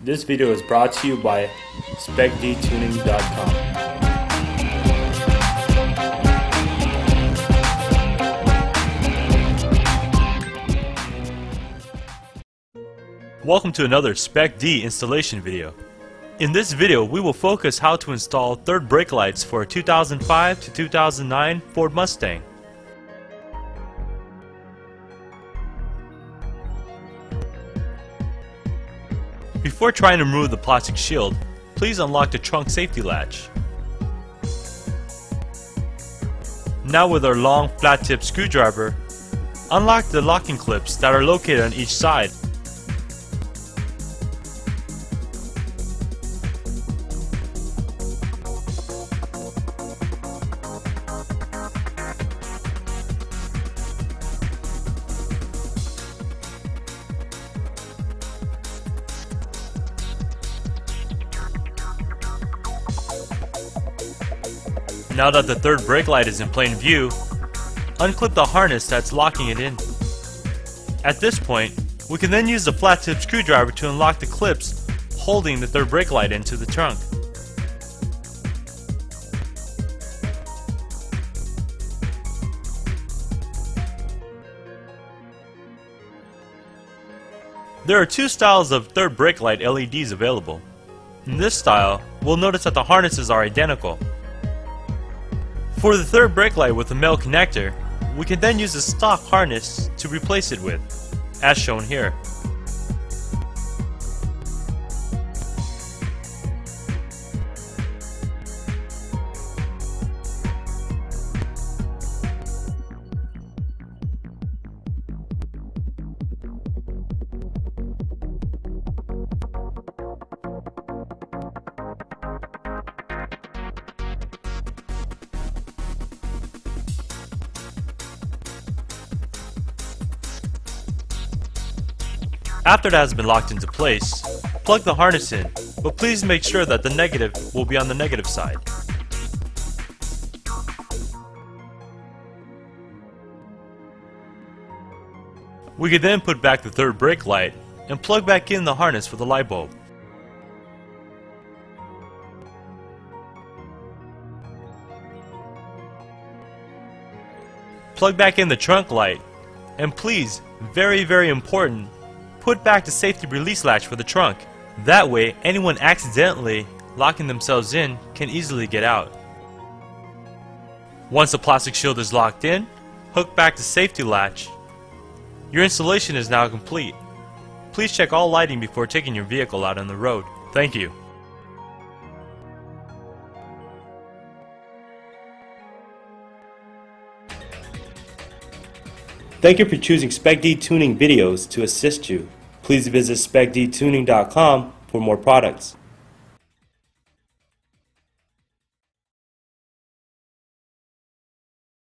This video is brought to you by Spec-D Welcome to another Spec-D installation video. In this video, we will focus how to install third brake lights for a 2005 to 2009 Ford Mustang. Before trying to remove the plastic shield, please unlock the trunk safety latch. Now with our long flat tip screwdriver, unlock the locking clips that are located on each side. Now that the third brake light is in plain view, unclip the harness that's locking it in. At this point, we can then use the flat tip screwdriver to unlock the clips holding the third brake light into the trunk. There are two styles of third brake light LEDs available. In this style, we'll notice that the harnesses are identical. For the third brake light with a male connector, we can then use a stock harness to replace it with, as shown here. After that has been locked into place, plug the harness in, but please make sure that the negative will be on the negative side. We can then put back the third brake light and plug back in the harness for the light bulb. Plug back in the trunk light, and please, very important, put back the safety release latch for the trunk. That way, anyone accidentally locking themselves in can easily get out. Once the plastic shield is locked in, hook back the safety latch. Your installation is now complete. Please check all lighting before taking your vehicle out on the road. Thank you. Thank you for choosing Spec-D tuning videos to assist you. Please visit specdtuning.com for more products.